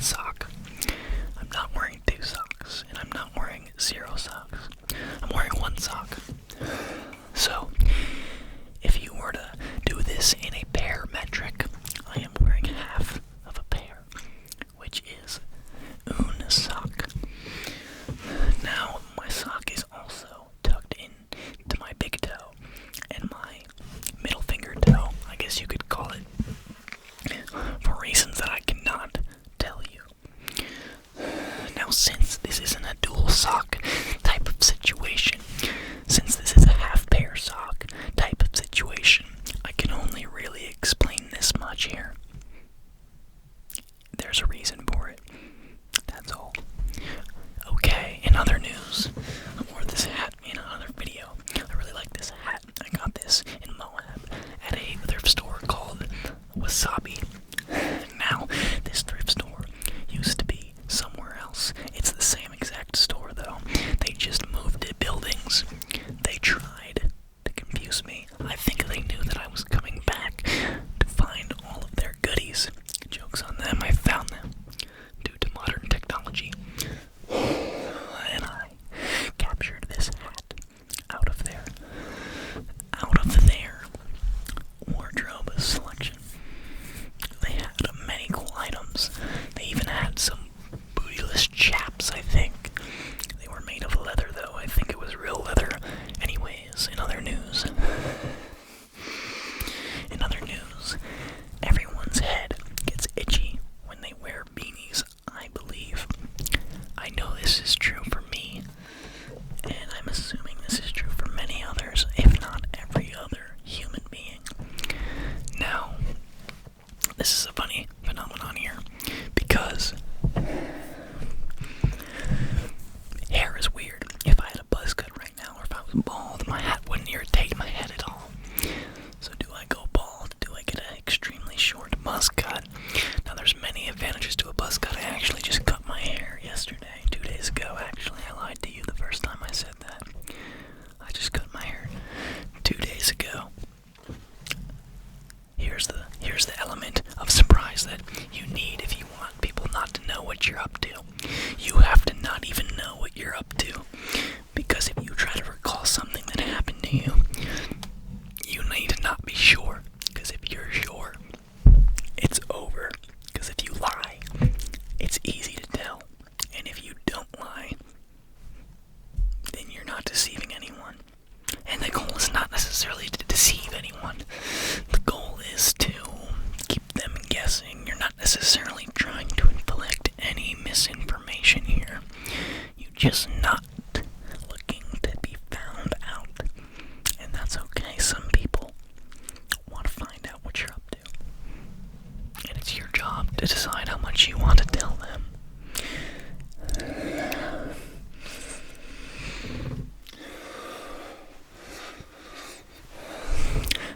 one sock. I'm not wearing two socks, and I'm not wearing zero socks. I'm wearing one sock. So, if you were to do this in a pair metric, I am wearing half of a pair, which is une sock. Now, my sock is also tucked in to my big toe and my middle finger toe, I guess you could call it, for reasons that I cannot tell you. Now, since this isn't a dual sock type of situation, since this is a half pair sock type of situation, I can only really explain this much here. There's a reason for it. That's all. Okay, in other news, I wore this hat in another video. I really like this hat. I got this in Moab at a thrift store called Wasabi. Now, this thrift store used to be somewhere else. It's the same exact store, though. They just moved to buildings. They tried to confuse me. I think they knew that I was coming back to find all of their goodies. Joke's on them, I found them due to modern technology. And I captured this hat out of their wardrobe selection. They had many cool items. They even had some bootyless chaps, I think. They were made of leather, though. I think it was real leather. Anyways, in other news, everyone's head gets itchy when they wear beanies, I believe. I know this is true for me, and I'm assuming this is true for many others, if not every other human being. Now, this is a funny phenomenon here, because hair is weird. If I had a buzz cut right now, or if I was bald, my hat wouldn't irritate my head at all. So do I go bald? Do I get an extremely short buzz cut? Now, there's many advantages to a buzz cut. I actually just cut my hair yesterday, 2 days ago. Actually, I lied to you the first time I said that. I just cut my hair 2 days ago. Here's the element of surprise that you need if you want people not to know what you're up to. You have to not even know what you're up to. Because if you try to recall something that happened to you, you need to not be sure. Because if you're sure, it's over. Because if you lie, it's easy to tell. And if you don't lie, then you're not deceiving anyone. And the goal is not necessarily to deceive anyone. The goal is to keep them guessing. You're not necessarily trying to inflict any misinformation here. You're just not looking to be found out. And that's okay. Some people want to find out what you're up to. And it's your job to decide how much you want to tell them.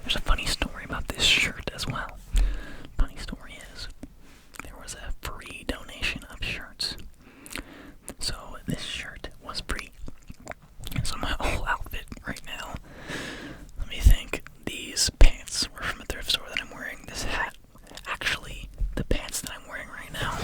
There's a funny story about this shirt as well. Funny story is, there was a free donation of shirts. So this shirt was free. So my whole outfit right now, let me think, these pants were from a thrift store that I'm wearing. This hat, actually, the pants that I'm wearing right now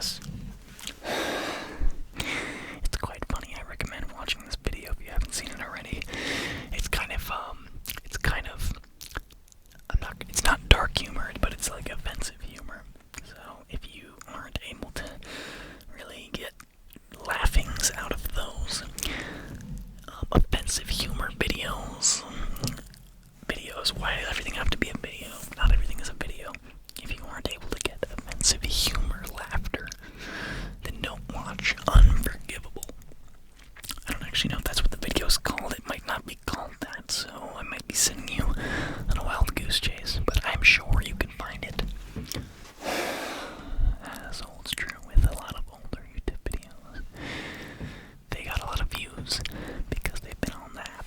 this. It's quite funny. I recommend watching this video if you haven't seen it already. It's kind of, it's not dark humor, but it's like offensive humor. So if you aren't able to really get laughings out of those offensive humor videos, why does everything have to be a video? Not everything is a video. If you aren't able to get offensive humor laughter, then don't watch Unforgivable. I don't actually know if that's what the video is called. It might not be called that, so I might be sending you on a wild goose chase, but I'm sure you can find it. As holds true with a lot of older YouTube videos. They got a lot of views because they've been on the app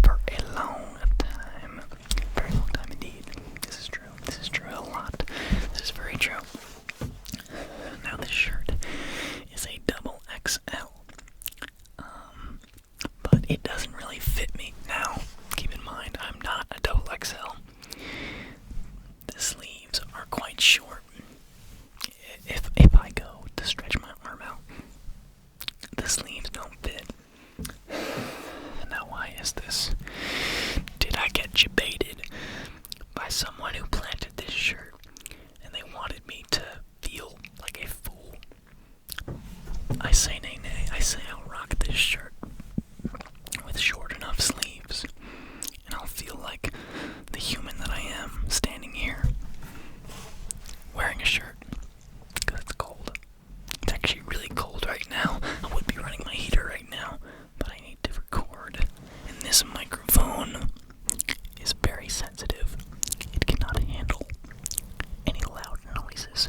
for a long time. Very long time indeed. This is true. This is true a lot. This is very true. Now this shirt is a double XL. But it doesn't really fit me. Now, keep in mind, I'm not a double XL. The sleeves are quite short. If I go to stretch my arm out, the sleeves don't fit. Now, why is this? Did I get jebaited by someone who planted this shirt and they wanted me to feel like a fool? I say nay nay. I say I'll rock this shirt with short enough sleeves, and I'll feel like the human that I am standing here wearing a shirt because it's cold. It's actually really cold right now. I would be running my heater right now, but I need to record, and this microphone is very sensitive. It cannot handle any loud noises.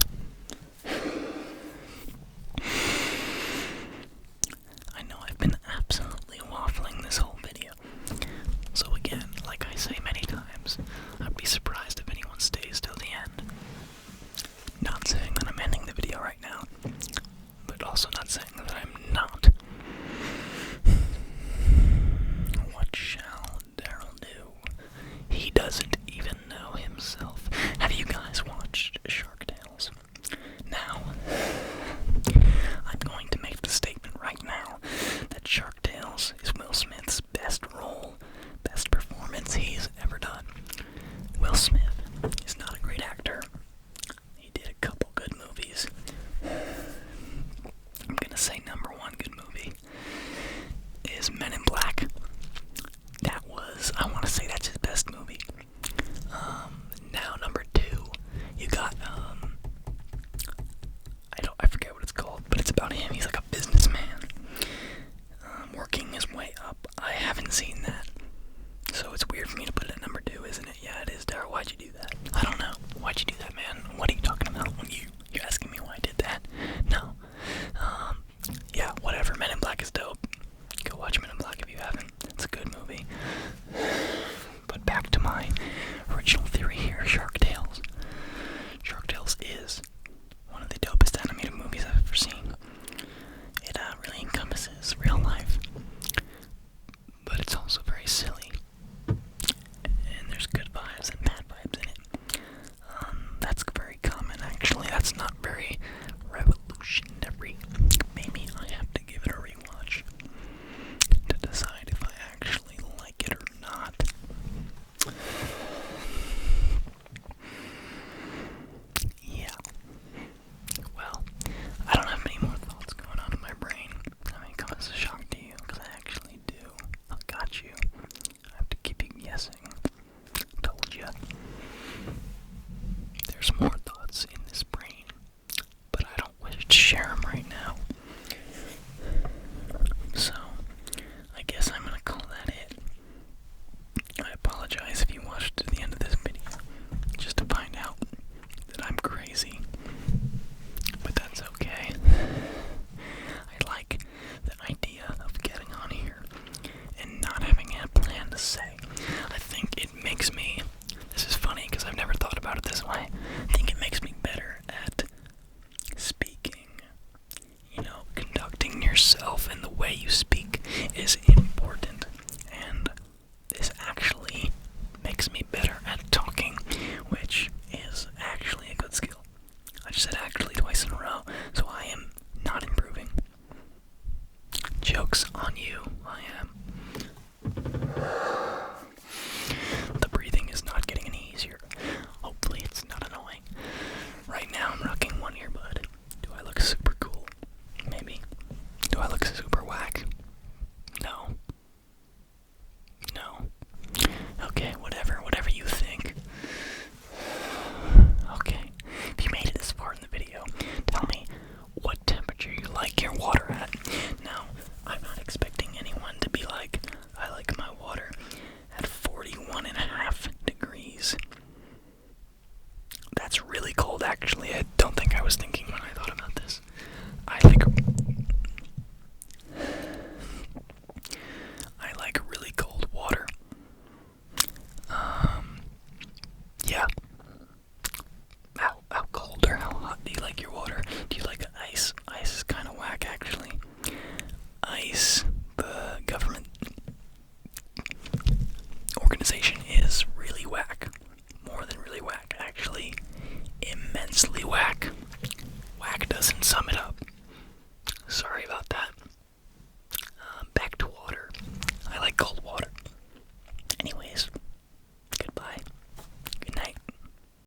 I know I've been absolutely waffling this whole video. So again, like I say many times, I'd be surprised if anyone stays till the end. Not saying that I'm ending the video right now, but also not saying that I'm not. What shall Daryl do? He doesn't even know himself. Have you guys watched Shark Tales? Now, I'm going to make the statement right now that Shark Tales is Will Smith's best role, best performance he's ever done. Will Smith is not a great actor. He did a couple good movies. I'm gonna say number one good movie is Men in Black. I want to say that's his best movie. Now number two, you got, I forget what it's called, but it's about him. He's like a businessman, working his way up. I haven't seen that, so it's weird for me to put it at number two, isn't it? Yeah, it is. Daryl, why'd you do that? I don't know. Why'd you do that, man? What are you talking about when you're asking me why I did that? No. Yeah, whatever. Men in Black is dope. Go watch Men in Black if you haven't. It's a good movie. But back to my original theory here, Shark Tales. Shark Tales is one of the dopest animated movies I've ever seen. It really encompasses real life, but it's also very silly, and there's good vibes and bad vibes in it. That's very common, actually. That's not very revolutionary. Maybe I have to give it a rewatch to decide if I actually like it or not. Yeah. Well, I don't have many more thoughts going on in my brain. I mean, come as a shock to you, because I actually do. I got you. I have to keep you guessing. Told you. There's more thoughts in this brain, but I don't wish to share them right now. So, I guess I'm gonna call that it. I apologize if you watched to the end of this video, just to find out that I'm crazy. But that's okay. I like the idea of getting on here and not having a plan to say. I think it makes me, this is funny because I've never thought about it this way, I think it Actually, I don't think I was thinking when I thought about this. I like really cold water. Yeah. How cold or how hot do you like your water? Do you like ice? Ice is kind of whack, actually. Ice, the government organization, is really whack. More than really whack, actually. Immensely whack. Whack doesn't sum